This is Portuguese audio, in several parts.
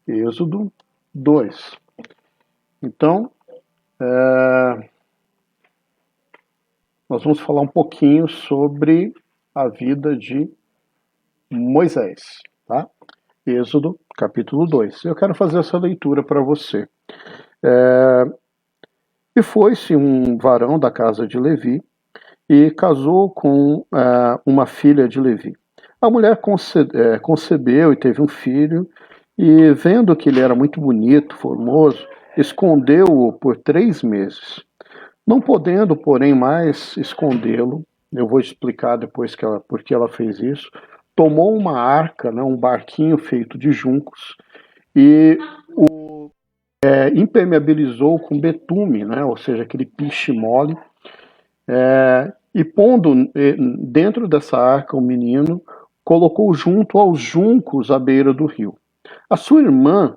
Êxodo 2. Então, nós vamos falar um pouquinho sobre a vida de Moisés, tá? Êxodo, capítulo 2. Eu quero fazer essa leitura para você. E foi-se um varão da casa de Levi e casou com uma filha de Levi. A mulher concebeu e teve um filho, e vendo que ele era muito bonito, formoso, escondeu-o por 3 meses. Não podendo, porém, mais escondê-lo, eu vou explicar depois por que ela fez isso, tomou uma arca, né, um barquinho feito de juncos, e o impermeabilizou com betume, né, ou seja, aquele piche mole, e pondo dentro dessa arca o menino, colocou junto aos juncos à beira do rio. A sua irmã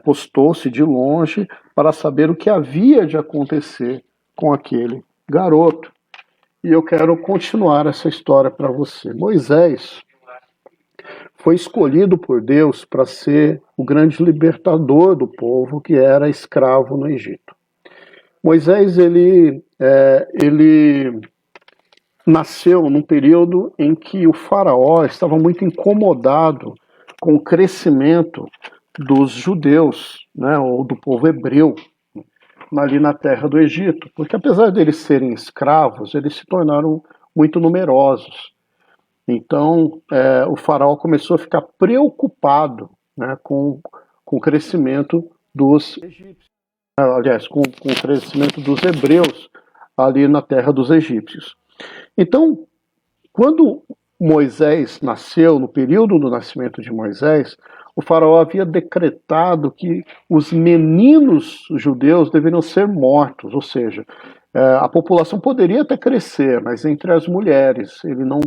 postou-se de longe para saber o que havia de acontecer com aquele garoto. E eu quero continuar essa história para você. Moisés foi escolhido por Deus para ser o grande libertador do povo que era escravo no Egito. Moisés, ele nasceu num período em que o faraó estava muito incomodado com o crescimento dos judeus, né, ou do povo hebreu, ali na terra do Egito, porque apesar deles serem escravos, eles se tornaram muito numerosos. Então, o faraó começou a ficar preocupado, né, com o crescimento dos egípcios, aliás, com o crescimento dos hebreus ali na terra dos egípcios. Então, quando Moisés nasceu, no período do nascimento de Moisés, o faraó havia decretado que os meninos judeus deveriam ser mortos, ou seja, a população poderia até crescer, mas entre as mulheres. Ele não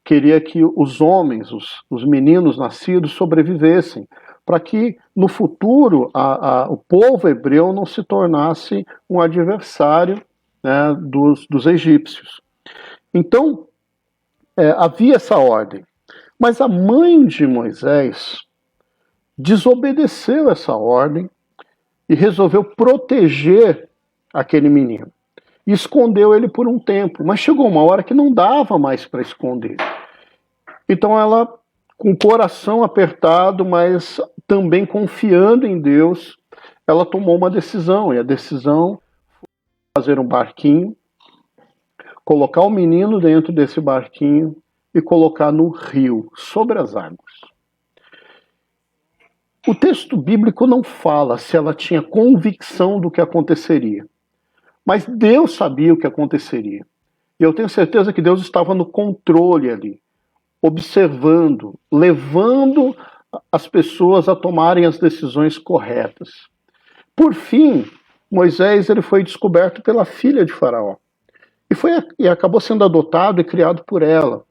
queria que os homens, os meninos nascidos, sobrevivessem, para que no futuro o povo hebreu não se tornasse um adversário, né, dos egípcios. Então, havia essa ordem. Mas a mãe de Moisés desobedeceu essa ordem e resolveu proteger aquele menino. E escondeu ele por um tempo, mas chegou uma hora que não dava mais para esconder. Então ela, com o coração apertado, mas também confiando em Deus, ela tomou uma decisão, e a decisão foi fazer um barquinho, colocar o menino dentro desse barquinho e colocar no rio, sobre as águas. O texto bíblico não fala se ela tinha convicção do que aconteceria, mas Deus sabia o que aconteceria. E eu tenho certeza que Deus estava no controle ali, observando, levando as pessoas a tomarem as decisões corretas. Por fim, Moisés ele foi descoberto pela filha de Faraó. E acabou sendo adotado e criado por ela.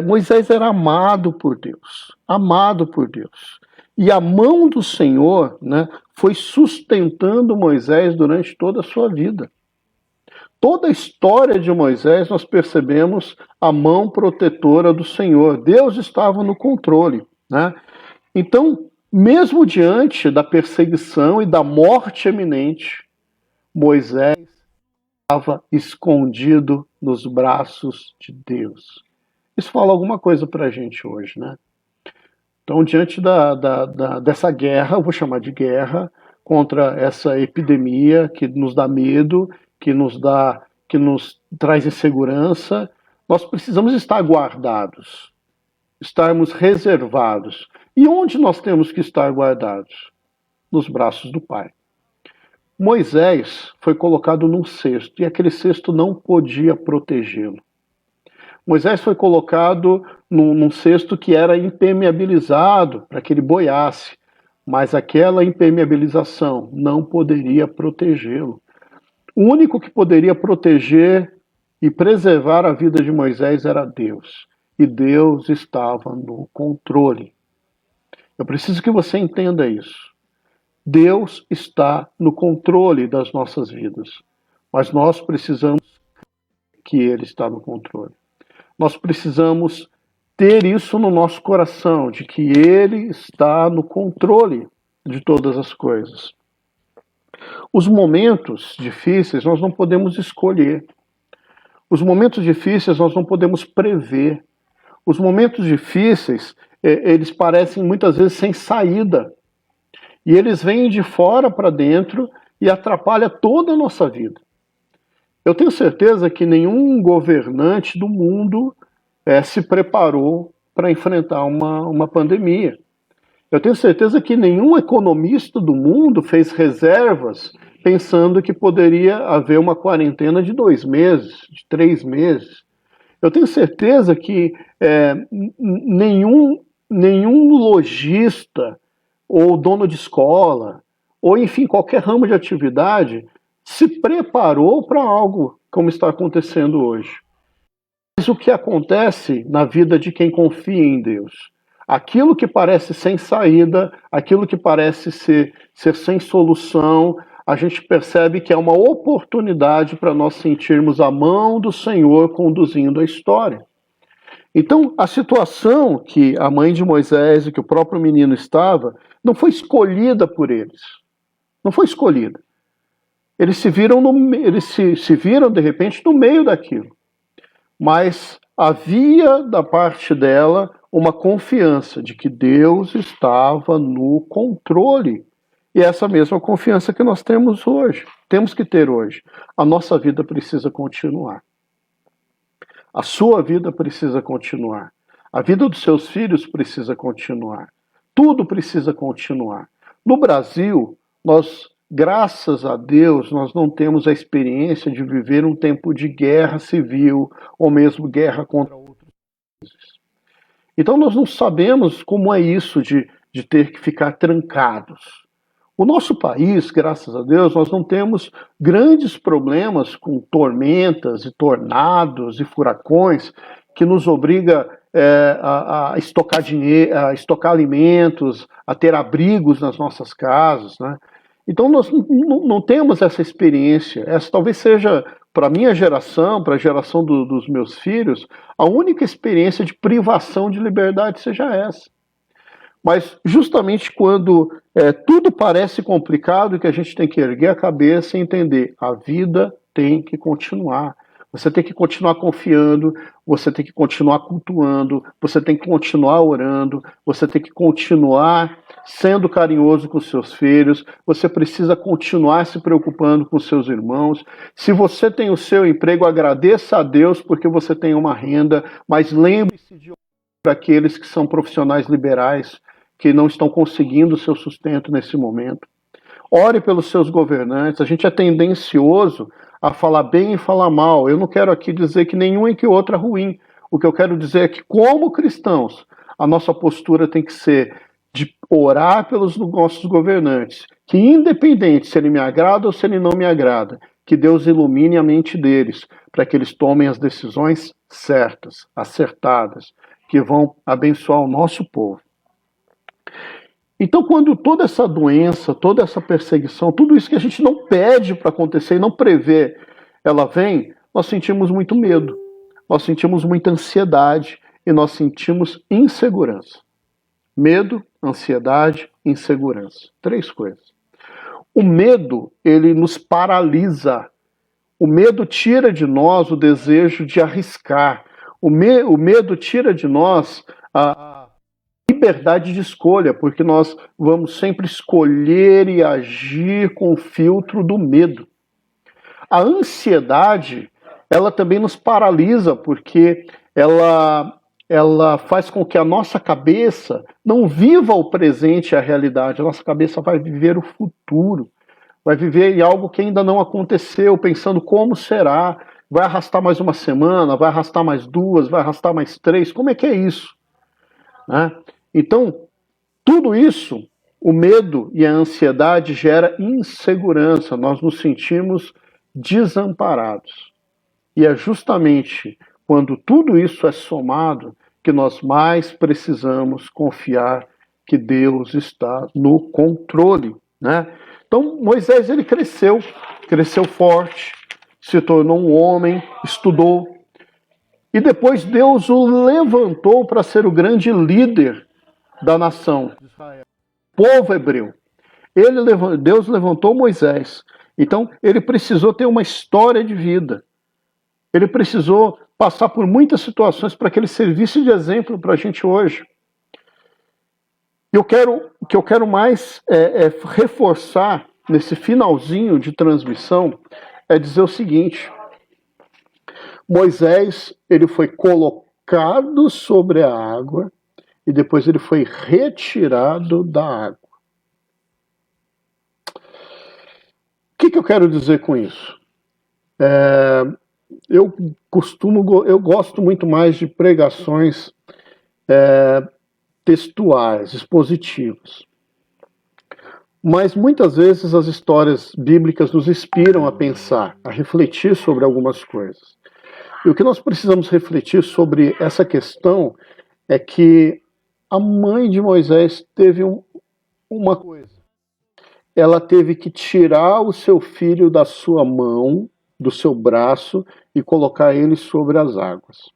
Moisés era amado por Deus. E a mão do Senhor, né, foi sustentando Moisés durante toda a sua vida. Toda a história de Moisés nós percebemos a mão protetora do Senhor. Deus estava no controle, né? Então, mesmo diante da perseguição e da morte iminente, Moisés estava escondido nos braços de Deus. Isso fala alguma coisa para a gente hoje, né? Então, diante dessa guerra, eu vou chamar de guerra, contra essa epidemia que nos dá medo, que nos traz insegurança, nós precisamos estar guardados, estarmos reservados. E onde nós temos que estar guardados? Nos braços do Pai. Moisés foi colocado num cesto, e aquele cesto não podia protegê-lo. Moisés foi colocado num cesto que era impermeabilizado para que ele boiasse, mas aquela impermeabilização não poderia protegê-lo. O único que poderia proteger e preservar a vida de Moisés era Deus, e Deus estava no controle. Eu preciso que você entenda isso. Deus está no controle das nossas vidas, mas nós precisamos que Ele está no controle. Nós precisamos ter isso no nosso coração, de que Ele está no controle de todas as coisas. Os momentos difíceis nós não podemos escolher. Os momentos difíceis nós não podemos prever. Os momentos difíceis, eles parecem muitas vezes sem saída. E eles vêm de fora para dentro e atrapalham toda a nossa vida. Eu tenho certeza que nenhum governante do mundo se preparou para enfrentar uma pandemia. Eu tenho certeza que nenhum economista do mundo fez reservas pensando que poderia haver uma quarentena de 2 meses, de 3 meses. Eu tenho certeza que nenhum lojista ou dono de escola, ou enfim, qualquer ramo de atividade, se preparou para algo como está acontecendo hoje. Mas o que acontece na vida de quem confia em Deus? Aquilo que parece sem saída, aquilo que parece ser sem solução, a gente percebe que é uma oportunidade para nós sentirmos a mão do Senhor conduzindo a história. Então, a situação que a mãe de Moisés e que o próprio menino estava, não foi escolhida por eles. Não foi escolhida. Eles se viram, se viram de repente, no meio daquilo. Mas havia da parte dela uma confiança de que Deus estava no controle. E essa mesma confiança que nós temos hoje, temos que ter hoje. A nossa vida precisa continuar. A sua vida precisa continuar. A vida dos seus filhos precisa continuar. Tudo precisa continuar. No Brasil, nós, graças a Deus, nós não temos a experiência de viver um tempo de guerra civil ou mesmo guerra contra outros países. Então nós não sabemos como é isso de ter que ficar trancados. O nosso país, graças a Deus, nós não temos grandes problemas com tormentas e tornados e furacões que nos obriga a estocar dinheiro, a estocar alimentos, a ter abrigos nas nossas casas, né? Então nós não temos essa experiência. Essa talvez seja, para a minha geração, para a geração dos meus filhos, a única experiência de privação de liberdade seja essa. Mas justamente quando tudo parece complicado, que a gente tem que erguer a cabeça e entender, a vida tem que continuar. Você tem que continuar confiando, você tem que continuar cultuando, você tem que continuar orando, você tem que continuar sendo carinhoso com seus filhos, você precisa continuar se preocupando com seus irmãos. Se você tem o seu emprego, agradeça a Deus porque você tem uma renda, mas lembre-se de para aqueles que são profissionais liberais, que não estão conseguindo o seu sustento nesse momento. Ore pelos seus governantes. A gente é tendencioso a falar bem e falar mal. Eu não quero aqui dizer que nenhum e que outro é ruim. O que eu quero dizer é que, como cristãos, a nossa postura tem que ser de orar pelos nossos governantes, que independente se ele me agrada ou se ele não me agrada, que Deus ilumine a mente deles, para que eles tomem as decisões certas, acertadas, que vão abençoar o nosso povo. Então, quando toda essa doença, toda essa perseguição, tudo isso que a gente não pede para acontecer e não prevê, ela vem, nós sentimos muito medo, nós sentimos muita ansiedade e nós sentimos insegurança. Medo, ansiedade, insegurança. 3 coisas. O medo, ele nos paralisa. O medo tira de nós o desejo de arriscar. O medo tira de nós a liberdade de escolha, porque nós vamos sempre escolher e agir com o filtro do medo. A ansiedade, ela também nos paralisa, porque ela faz com que a nossa cabeça não viva o presente e a realidade. A nossa cabeça vai viver o futuro, vai viver em algo que ainda não aconteceu, pensando como será, vai arrastar mais uma semana, vai arrastar mais 2, vai arrastar mais 3, como é que é isso? Né? Então, tudo isso, o medo e a ansiedade gera insegurança, nós nos sentimos desamparados. E é justamente quando tudo isso é somado que nós mais precisamos confiar que Deus está no controle, né? Então, Moisés, ele cresceu forte, se tornou um homem, estudou, E depois Deus o levantou para ser o grande líder da nação, povo hebreu. Deus levantou Moisés. Então, ele precisou ter uma história de vida. Ele precisou passar por muitas situações para que ele servisse de exemplo para a gente hoje. O que eu quero mais reforçar nesse finalzinho de transmissão é dizer o seguinte: Moisés, ele foi colocado sobre a água e depois ele foi retirado da água. O que eu quero dizer com isso? Eu gosto muito mais de pregações textuais, expositivas. Mas muitas vezes as histórias bíblicas nos inspiram a pensar, a refletir sobre algumas coisas. E o que nós precisamos refletir sobre essa questão é que a mãe de Moisés teve uma coisa. Ela teve que tirar o seu filho da sua mão, do seu braço, e colocar ele sobre as águas.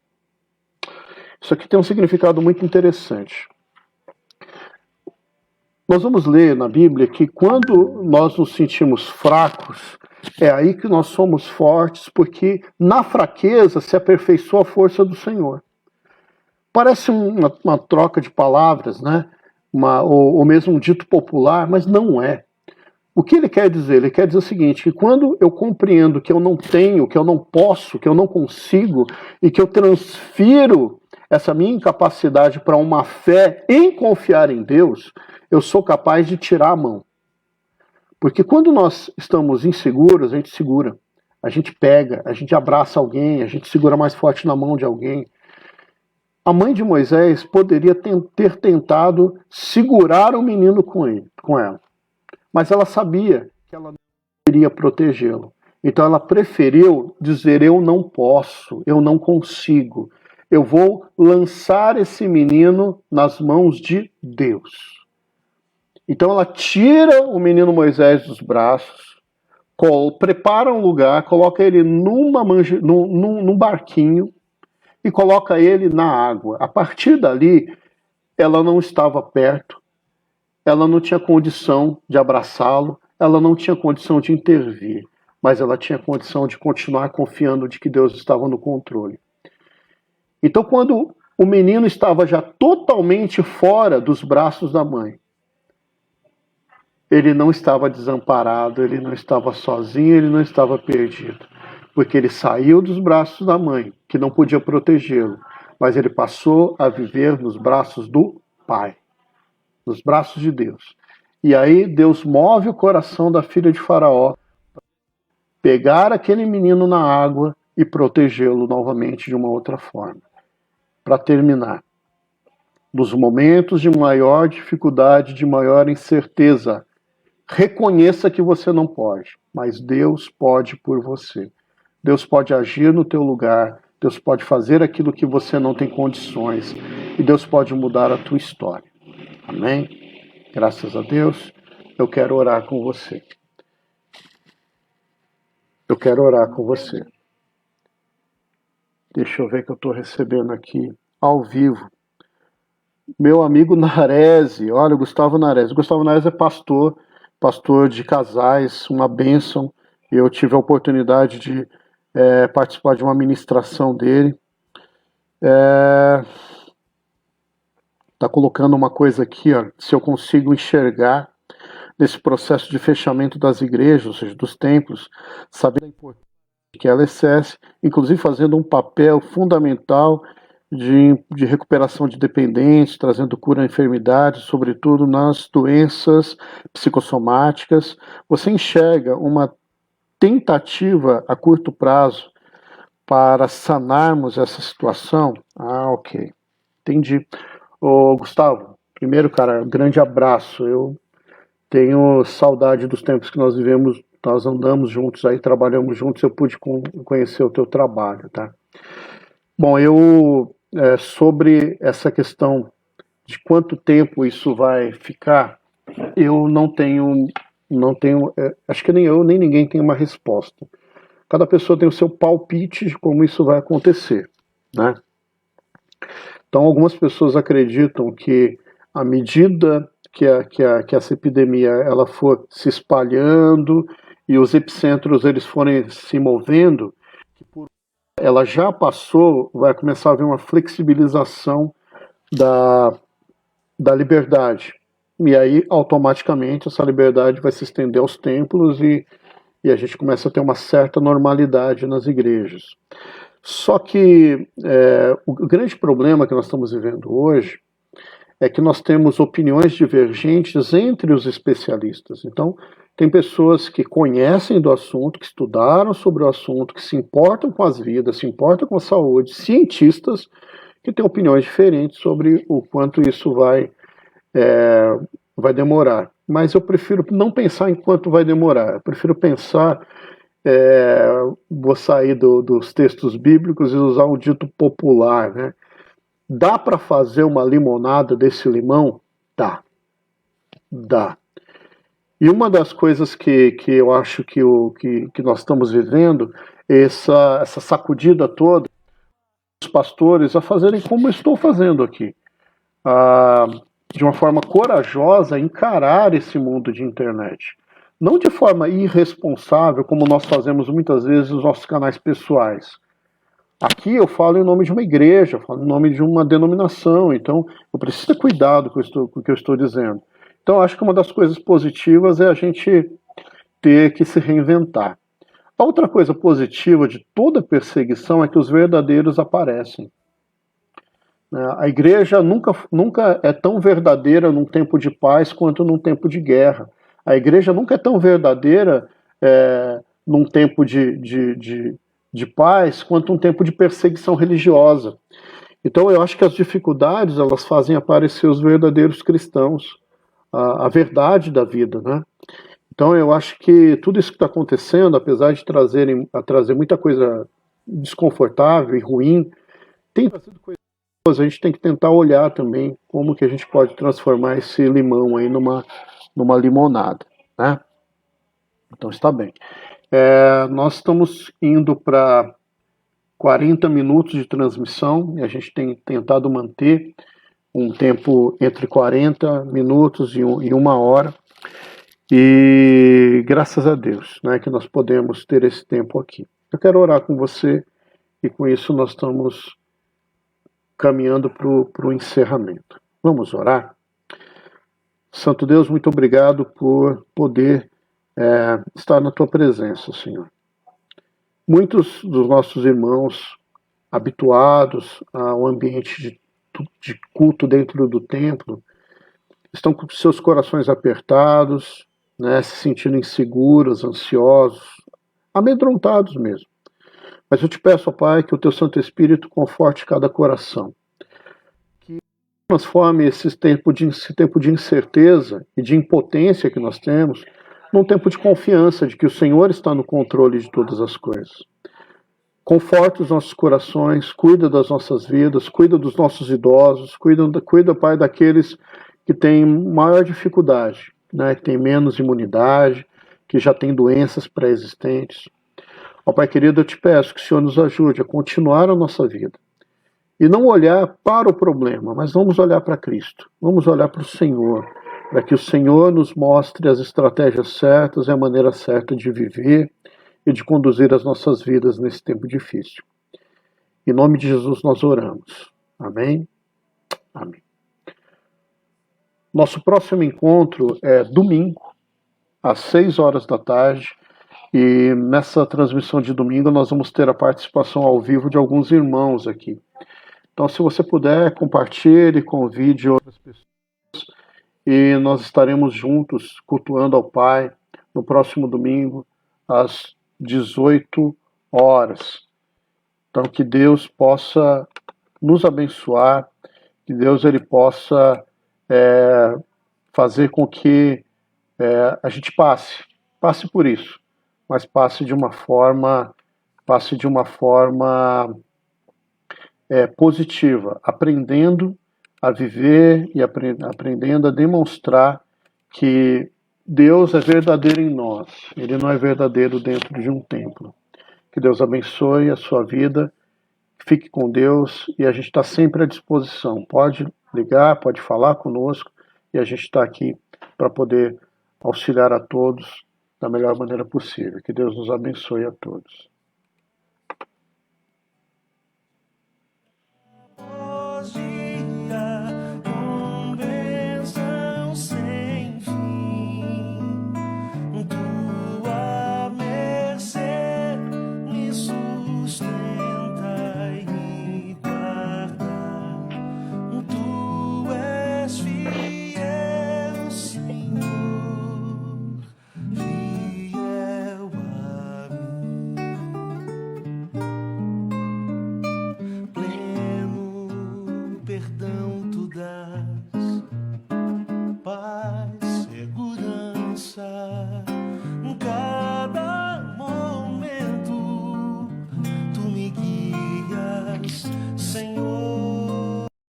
Isso aqui tem um significado muito interessante. Nós vamos ler na Bíblia que quando nós nos sentimos fracos, é aí que nós somos fortes, porque na fraqueza se aperfeiçoa a força do Senhor. Parece uma troca de palavras, né? Ou mesmo um dito popular, mas não é. O que ele quer dizer? Ele quer dizer o seguinte, que quando eu compreendo que eu não tenho, que eu não posso, que eu não consigo, e que eu transfiro essa minha incapacidade para uma fé em confiar em Deus, eu sou capaz de tirar a mão. Porque quando nós estamos inseguros, a gente segura, a gente pega, a gente abraça alguém, a gente segura mais forte na mão de alguém. A mãe de Moisés poderia ter tentado segurar o menino com ela. Mas ela sabia que ela não iria protegê-lo. Então ela preferiu dizer: eu não posso, eu não consigo. Eu vou lançar esse menino nas mãos de Deus. Então ela tira o menino Moisés dos braços, prepara um lugar, coloca ele num barquinho e coloca ele na água. A partir dali, ela não estava perto, ela não tinha condição de abraçá-lo, ela não tinha condição de intervir, mas ela tinha condição de continuar confiando de que Deus estava no controle. Então, quando o menino estava já totalmente fora dos braços da mãe, ele não estava desamparado, ele não estava sozinho, ele não estava perdido, porque ele saiu dos braços da mãe, que não podia protegê-lo, mas ele passou a viver nos braços do Pai, nos braços de Deus. E aí Deus move o coração da filha de Faraó, pegar aquele menino na água e protegê-lo novamente de uma outra forma. Para terminar, nos momentos de maior dificuldade, de maior incerteza, reconheça que você não pode, mas Deus pode por você. Deus pode agir no teu lugar, Deus pode fazer aquilo que você não tem condições, e Deus pode mudar a tua história. Amém? Graças a Deus, eu quero orar com você. Eu quero orar com você. Deixa eu ver que eu estou recebendo aqui, ao vivo. Meu amigo Narese, olha, o Gustavo Narese. O Gustavo Narese é pastor de casais, uma bênção. Eu tive a oportunidade de participar de uma ministração dele. Está colocando uma coisa aqui, ó, se eu consigo enxergar nesse processo de fechamento das igrejas, ou seja, dos templos, sabendo a importância que ela exerce, inclusive fazendo um papel fundamental de recuperação de dependentes, trazendo cura a enfermidades, sobretudo nas doenças psicossomáticas. Você enxerga uma tentativa a curto prazo para sanarmos essa situação? Ah, ok. Entendi. Ô, Gustavo, primeiro, cara, um grande abraço. Eu tenho saudade dos tempos que nós vivemos, nós andamos juntos aí, trabalhamos juntos, eu pude conhecer o teu trabalho, tá? Bom, sobre essa questão de quanto tempo isso vai ficar, eu não tenho, acho que nem eu, nem ninguém tem uma resposta. Cada pessoa tem o seu palpite de como isso vai acontecer. né? Então, algumas pessoas acreditam que à medida que essa epidemia ela for se espalhando e os epicentros eles forem se movendo, ela já passou, vai começar a haver uma flexibilização da liberdade. E aí, automaticamente, essa liberdade vai se estender aos templos e a gente começa a ter uma certa normalidade nas igrejas. Só que o grande problema que nós estamos vivendo hoje é que nós temos opiniões divergentes entre os especialistas. Então, tem pessoas que conhecem do assunto, que estudaram sobre o assunto, que se importam com as vidas, se importam com a saúde, cientistas que têm opiniões diferentes sobre o quanto isso vai demorar. Mas eu prefiro não pensar em quanto vai demorar, eu prefiro pensar, vou sair dos textos bíblicos e usar um dito popular, né? Dá para fazer uma limonada desse limão? Dá. E uma das coisas que eu acho que nós estamos vivendo, essa sacudida toda, os pastores a fazerem como eu estou fazendo aqui, de uma forma corajosa, encarar esse mundo de internet. Não de forma irresponsável, como nós fazemos muitas vezes nos nossos canais pessoais. Aqui eu falo em nome de uma igreja, eu falo em nome de uma denominação, então eu preciso ter cuidado com o que eu estou dizendo. Então acho que uma das coisas positivas é a gente ter que se reinventar. A outra coisa positiva de toda perseguição é que os verdadeiros aparecem. A igreja nunca é tão verdadeira num tempo de paz quanto num tempo de guerra. A igreja nunca é tão verdadeira num tempo de paz quanto um tempo de perseguição religiosa. Então eu acho que as dificuldades elas fazem aparecer os verdadeiros cristãos, a verdade da vida, né? Então eu acho que tudo isso que está acontecendo, apesar de trazer muita coisa desconfortável e ruim, tem trazido coisas boas. A gente tem que tentar olhar também como que a gente pode transformar esse limão aí numa limonada, né? Então está bem. Nós estamos indo para 40 minutos de transmissão e a gente tem tentado manter um tempo entre 40 minutos e uma hora. E graças a Deus, né, que nós podemos ter esse tempo aqui. Eu quero orar com você e com isso nós estamos caminhando para o encerramento. Vamos orar? Santo Deus, muito obrigado por poder estar na tua presença, Senhor. Muitos dos nossos irmãos habituados ao ambiente de culto dentro do templo estão com seus corações apertados, né, se sentindo inseguros, ansiosos, amedrontados mesmo. Mas eu te peço, ó Pai, que o teu Santo Espírito conforte cada coração, que transforme esse tempo de incerteza e de impotência que nós temos num tempo de confiança de que o Senhor está no controle de todas as coisas. Conforta os nossos corações, cuida das nossas vidas, cuida dos nossos idosos, cuida, Pai, daqueles que têm maior dificuldade, né, que têm menos imunidade, que já têm doenças pré-existentes. Ó Pai querido, eu te peço que o Senhor nos ajude a continuar a nossa vida e não olhar para o problema, mas vamos olhar para Cristo, vamos olhar para o Senhor, para que o Senhor nos mostre as estratégias certas e a maneira certa de viver e de conduzir as nossas vidas nesse tempo difícil. Em nome de Jesus nós oramos. Amém? Amém. Nosso próximo encontro é domingo, às 6 horas da tarde, e nessa transmissão de domingo nós vamos ter a participação ao vivo de alguns irmãos aqui. Então, se você puder, compartilhe, convide outras pessoas, e nós estaremos juntos cultuando ao Pai no próximo domingo, às 18 horas. Então, que Deus possa nos abençoar, que Deus ele possa fazer com que a gente passe por isso, mas passe de uma forma positiva, aprendendo a viver e aprendendo a demonstrar que Deus é verdadeiro em nós, Ele não é verdadeiro dentro de um templo. Que Deus abençoe a sua vida, Fique com Deus e a gente está sempre à disposição. Pode ligar, pode falar conosco e a gente está aqui para poder auxiliar a todos da melhor maneira possível. Que Deus nos abençoe a todos.